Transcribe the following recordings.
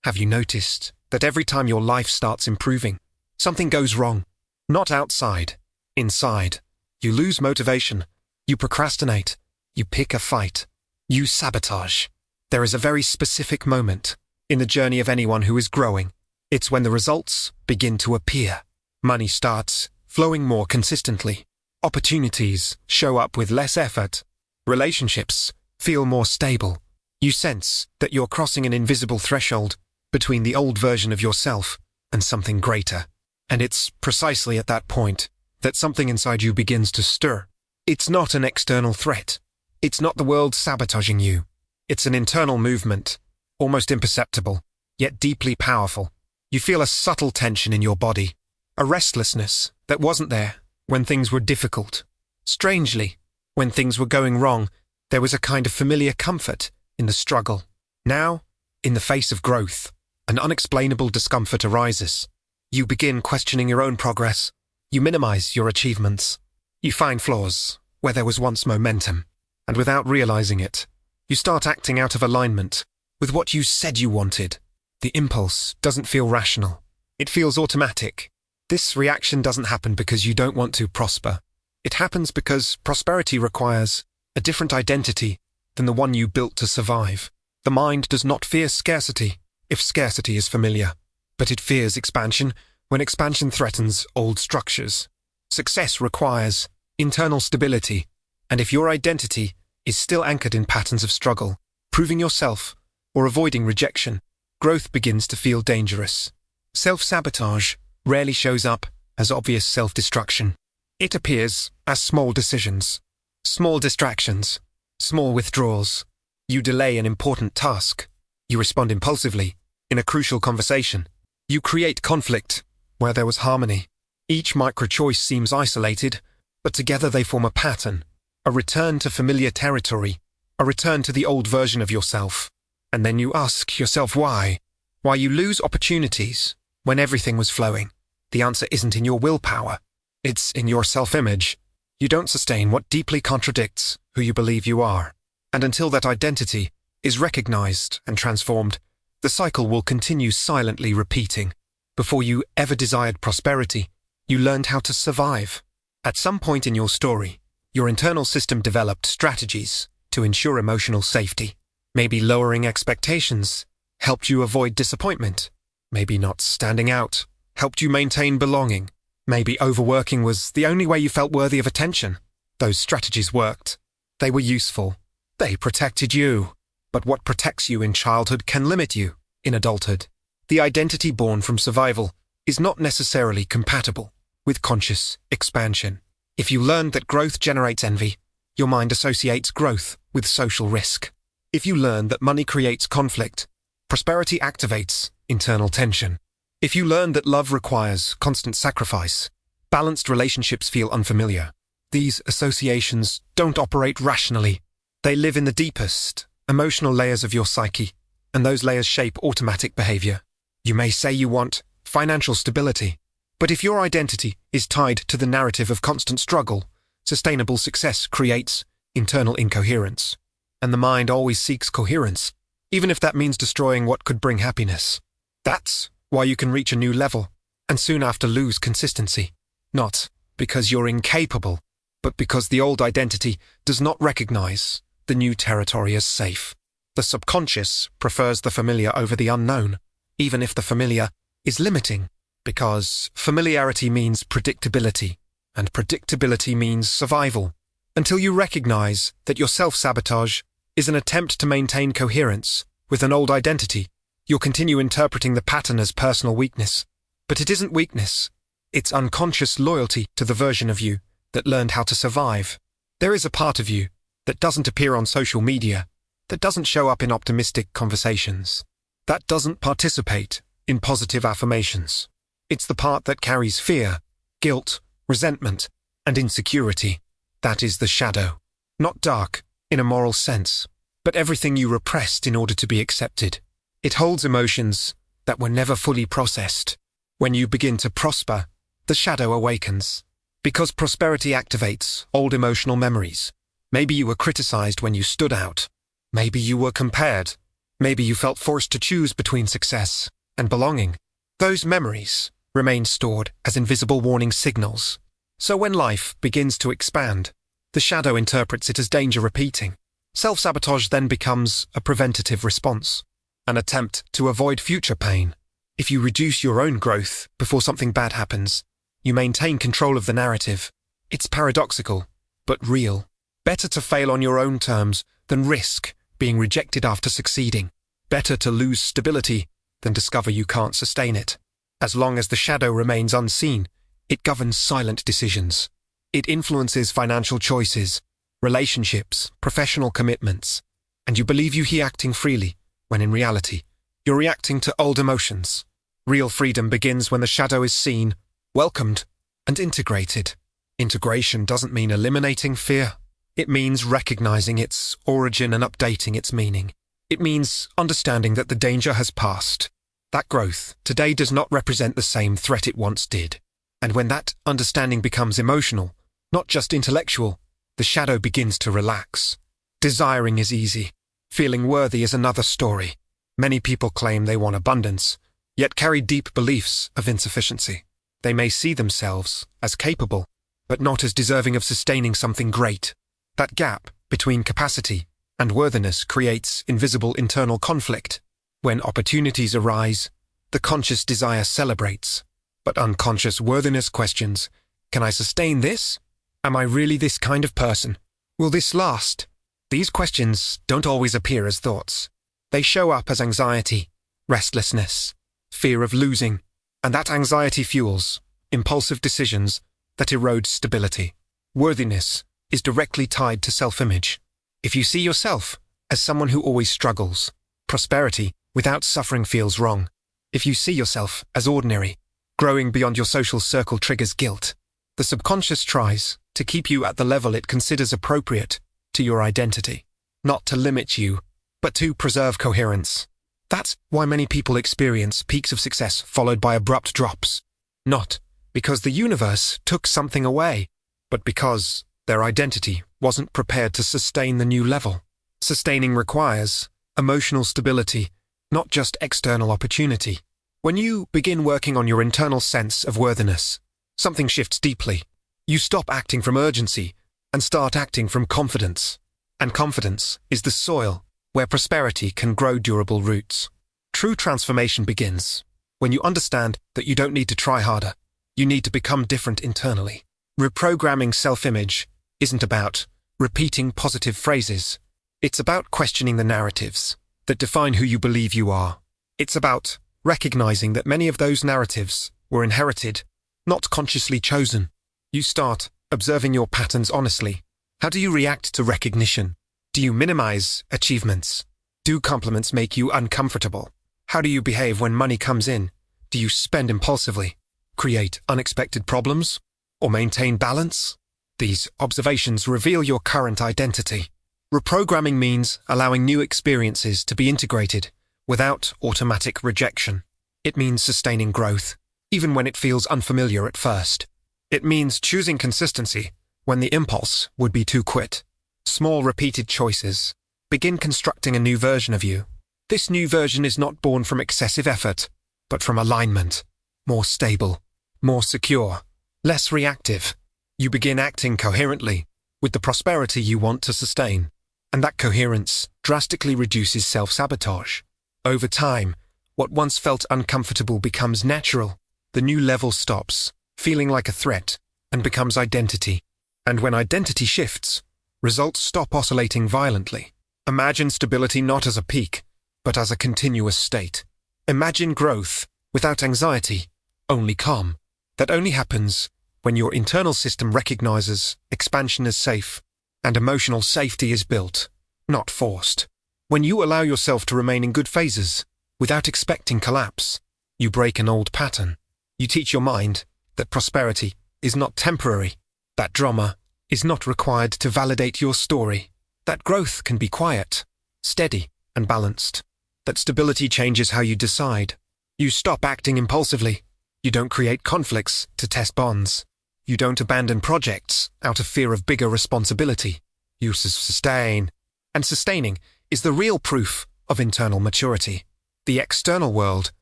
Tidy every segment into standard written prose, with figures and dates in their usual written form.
Have you noticed that every time your life starts improving, something goes wrong? Not outside, inside. You lose motivation. You procrastinate. You pick a fight. You sabotage. There is a very specific moment in the journey of anyone who is growing. It's when the results begin to appear. Money starts flowing more consistently. Opportunities show up with less effort. Relationships feel more stable. You sense that you're crossing an invisible threshold between the old version of yourself and something greater. And it's precisely at that point that something inside you begins to stir. It's not an external threat. It's not the world sabotaging you. It's an internal movement, almost imperceptible, yet deeply powerful. You feel a subtle tension in your body, a restlessness that wasn't there when things were difficult. Strangely, when things were going wrong, there was a kind of familiar comfort in the struggle. Now, in the face of growth, an unexplainable discomfort arises. You begin questioning your own progress. You minimize your achievements. You find flaws where there was once momentum. And without realizing it, you start acting out of alignment with what you said you wanted. The impulse doesn't feel rational. It feels automatic. This reaction doesn't happen because you don't want to prosper. It happens because prosperity requires a different identity than the one you built to survive. The mind does not fear scarcity if scarcity is familiar, but it fears expansion when expansion threatens old structures. Success requires internal stability, and if your identity is still anchored in patterns of struggle, proving yourself, or avoiding rejection, growth begins to feel dangerous. Self-sabotage rarely shows up as obvious self-destruction. It appears as small decisions, small distractions, small withdrawals. You delay an important task. You respond impulsively in a crucial conversation. You create conflict where there was harmony. Each micro-choice seems isolated, but together they form a pattern, a return to familiar territory, a return to the old version of yourself. And then you ask yourself why. Why you lose opportunities when everything was flowing. The answer isn't in your willpower. It's in your self-image. You don't sustain what deeply contradicts who you believe you are. And until that identity is recognized and transformed, the cycle will continue silently repeating. Before you ever desired prosperity, you learned how to survive. At some point in your story, your internal system developed strategies to ensure emotional safety. Maybe lowering expectations helped you avoid disappointment. Maybe not standing out helped you maintain belonging. Maybe overworking was the only way you felt worthy of attention. Those strategies worked. They were useful. They protected you. But what protects you in childhood can limit you in adulthood. The identity born from survival is not necessarily compatible with conscious expansion. If you learned that growth generates envy, your mind associates growth with social risk. If you learn that money creates conflict, prosperity activates internal tension. If you learn that love requires constant sacrifice, balanced relationships feel unfamiliar. These associations don't operate rationally. They live in the deepest, emotional layers of your psyche, and those layers shape automatic behavior. You may say you want financial stability, but if your identity is tied to the narrative of constant struggle, sustainable success creates internal incoherence. And the mind always seeks coherence, even if that means destroying what could bring happiness. That's why you can reach a new level, and soon after lose consistency. Not because you're incapable, but because the old identity does not recognize the new territory as safe. The subconscious prefers the familiar over the unknown, even if the familiar is limiting, because familiarity means predictability, and predictability means survival. Until you recognize that your self-sabotage is an attempt to maintain coherence with an old identity, you'll continue interpreting the pattern as personal weakness. But it isn't weakness. It's unconscious loyalty to the version of you that learned how to survive. There is a part of you that doesn't appear on social media, that doesn't show up in optimistic conversations, that doesn't participate in positive affirmations. It's the part that carries fear, guilt, resentment, and insecurity. That is the shadow. Not dark, in a moral sense, but everything you repressed in order to be accepted. It holds emotions that were never fully processed. When you begin to prosper, the shadow awakens. Because prosperity activates old emotional memories. Maybe you were criticized when you stood out. Maybe you were compared. Maybe you felt forced to choose between success and belonging. Those memories remain stored as invisible warning signals. So when life begins to expand, the shadow interprets it as danger repeating. Self-sabotage then becomes a preventative response, an attempt to avoid future pain. If you reduce your own growth before something bad happens, you maintain control of the narrative. It's paradoxical, but real. Better to fail on your own terms than risk being rejected after succeeding. Better to lose stability than discover you can't sustain it. As long as the shadow remains unseen, it governs silent decisions. It influences financial choices, relationships, professional commitments, and you believe you are acting freely, when in reality, you're reacting to old emotions. Real freedom begins when the shadow is seen, welcomed, and integrated. Integration doesn't mean eliminating fear. It means recognizing its origin and updating its meaning. It means understanding that the danger has passed. That growth today does not represent the same threat it once did. And when that understanding becomes emotional, not just intellectual, the shadow begins to relax. Desiring is easy. Feeling worthy is another story. Many people claim they want abundance, yet carry deep beliefs of insufficiency. They may see themselves as capable, but not as deserving of sustaining something great. That gap between capacity and worthiness creates invisible internal conflict. When opportunities arise, the conscious desire celebrates, but unconscious worthiness questions, can I sustain this? Am I really this kind of person? Will this last? These questions don't always appear as thoughts. They show up as anxiety, restlessness, fear of losing, and that anxiety fuels impulsive decisions that erode stability. Worthiness is directly tied to self-image. If you see yourself as someone who always struggles, prosperity without suffering feels wrong. If you see yourself as ordinary, growing beyond your social circle triggers guilt. The subconscious tries to keep you at the level it considers appropriate to your identity, not to limit you, but to preserve coherence. That's why many people experience peaks of success followed by abrupt drops. Not because the universe took something away, but because their identity wasn't prepared to sustain the new level. Sustaining requires emotional stability, not just external opportunity. When you begin working on your internal sense of worthiness, something shifts deeply. You stop acting from urgency and start acting from confidence. And confidence is the soil where prosperity can grow durable roots. True transformation begins when you understand that you don't need to try harder. You need to become different internally. Reprogramming self-image isn't about repeating positive phrases. It's about questioning the narratives that define who you believe you are. It's about recognizing that many of those narratives were inherited, not consciously chosen. You start observing your patterns honestly. How do you react to recognition? Do you minimize achievements? Do compliments make you uncomfortable? How do you behave when money comes in? Do you spend impulsively, create unexpected problems, or maintain balance? These observations reveal your current identity. Reprogramming means allowing new experiences to be integrated without automatic rejection. It means sustaining growth, even when it feels unfamiliar at first. It means choosing consistency when the impulse would be to quit. Small repeated choices begin constructing a new version of you. This new version is not born from excessive effort, but from alignment. More stable, more secure, less reactive. You begin acting coherently with the prosperity you want to sustain. And that coherence drastically reduces self-sabotage. Over time, what once felt uncomfortable becomes natural. The new level stops feeling like a threat and becomes identity. And when identity shifts, results stop oscillating violently. Imagine stability not as a peak, but as a continuous state. Imagine growth without anxiety, only calm. That only happens when your internal system recognizes expansion as safe, and emotional safety is built, not forced. When you allow yourself to remain in good phases, without expecting collapse, you break an old pattern. You teach your mind that prosperity is not temporary, that drama is not required to validate your story, that growth can be quiet, steady, and balanced, that stability changes how you decide. You stop acting impulsively. You don't create conflicts to test bonds. You don't abandon projects out of fear of bigger responsibility. You sustain. And sustaining is the real proof of internal maturity. The external world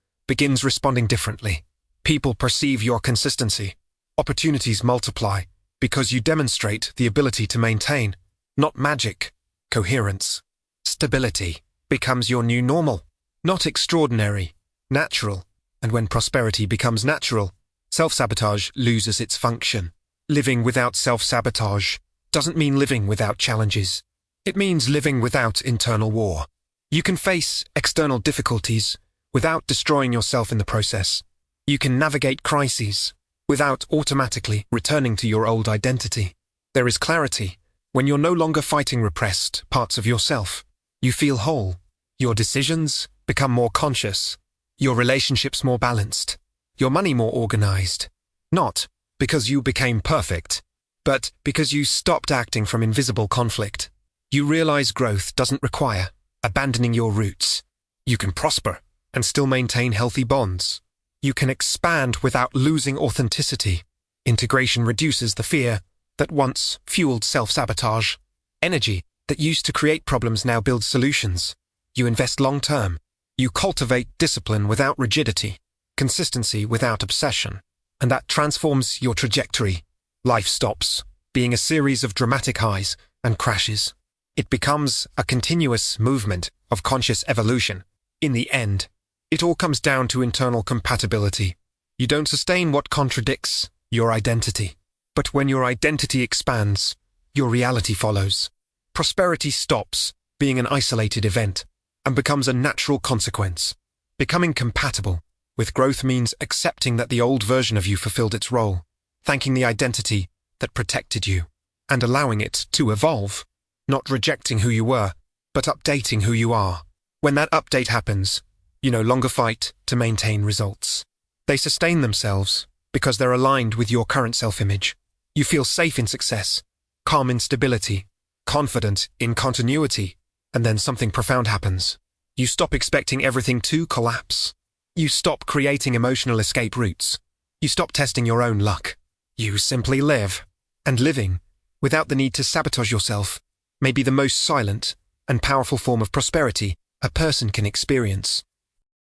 begins responding differently. People perceive your consistency. Opportunities multiply because you demonstrate the ability to maintain, not magic, coherence. Stability becomes your new normal, not extraordinary, natural. And when prosperity becomes natural, self-sabotage loses its function. Living without self-sabotage doesn't mean living without challenges. It means living without internal war. You can face external difficulties without destroying yourself in the process. You can navigate crises without automatically returning to your old identity. There is clarity when you're no longer fighting repressed parts of yourself. You feel whole. Your decisions become more conscious. Your relationships more balanced. Your money more organized. Not because you became perfect, but because you stopped acting from invisible conflict. You realize growth doesn't require abandoning your roots. You can prosper and still maintain healthy bonds. You can expand without losing authenticity. Integration reduces the fear that once fueled self-sabotage. Energy that used to create problems now builds solutions. You invest long-term. You cultivate discipline without rigidity, consistency without obsession, and that transforms your trajectory. Life stops being a series of dramatic highs and crashes. It becomes a continuous movement of conscious evolution. In the end, it all comes down to internal compatibility. You don't sustain what contradicts your identity. But when your identity expands, your reality follows. Prosperity stops being an isolated event and becomes a natural consequence. Becoming compatible with growth means accepting that the old version of you fulfilled its role, thanking the identity that protected you, and allowing it to evolve, not rejecting who you were, but updating who you are. When that update happens, you no longer fight to maintain results. They sustain themselves because they're aligned with your current self-image. You feel safe in success, calm in stability, confident in continuity, and then something profound happens. You stop expecting everything to collapse. You stop creating emotional escape routes. You stop testing your own luck. You simply live. And living, without the need to sabotage yourself, may be the most silent and powerful form of prosperity a person can experience.